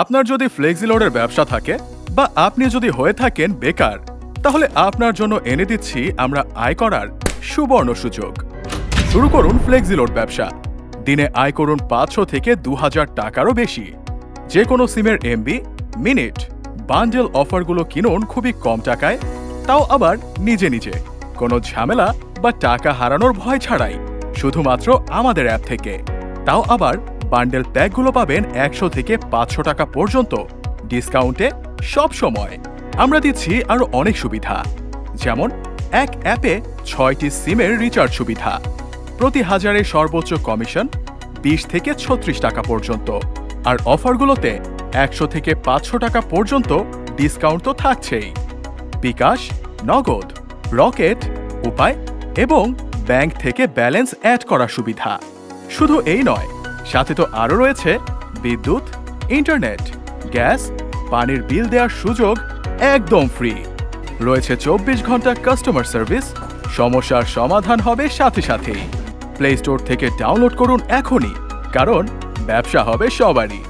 আপনার যদি ফ্লেক্সিলোডের ব্যবসা থাকে বা আপনি যদি হয়ে থাকেন বেকার, তাহলে আপনার জন্য এনে দিচ্ছি আমরা আয় করার সুবর্ণ সুযোগ। শুরু করুন ফ্লেক্সিলোড ব্যবসা। দিনে আয় করুন 500 থেকে 2000 টাকারও বেশি। যে কোনো সিমের এমবি, মিনিট, বান্ডেল অফারগুলো কিনুন খুবই কম টাকায়, তাও আবার নিজে নিজে, কোনো ঝামেলা বা টাকা হারানোর ভয় ছাড়াই, শুধুমাত্র আমাদের অ্যাপ থেকে। তাও আবার বান্ডেল প্যাকগুলো পাবেন 100 থেকে 500 টাকা পর্যন্ত ডিসকাউন্টে সব সময়। আমরা দিচ্ছি আরো অনেক সুবিধা, যেমন এক অ্যাপে 6টি সিমের রিচার্জ সুবিধা, প্রতি হাজারে সর্বোচ্চ কমিশন 20 থেকে 36 টাকা পর্যন্ত, আর অফারগুলোতে 100 থেকে 500 টাকা পর্যন্ত ডিসকাউন্ট তো থাকছেই। বিকাশ, নগদ, রকেট, উপায় এবং ব্যাংক থেকে ব্যালেন্স অ্যাড করার সুবিধা। শুধু এই নয়, সাথে তো আরও রয়েছে বিদ্যুৎ, ইন্টারনেট, গ্যাস, পানির বিল দেওয়ার সুযোগ একদম ফ্রি। রয়েছে 24 ঘন্টা কাস্টমার সার্ভিস, সমস্যার সমাধান হবে সাথে সাথেই। প্লে স্টোর থেকে ডাউনলোড করুন এখনই, কারণ ব্যবসা হবে সবারই।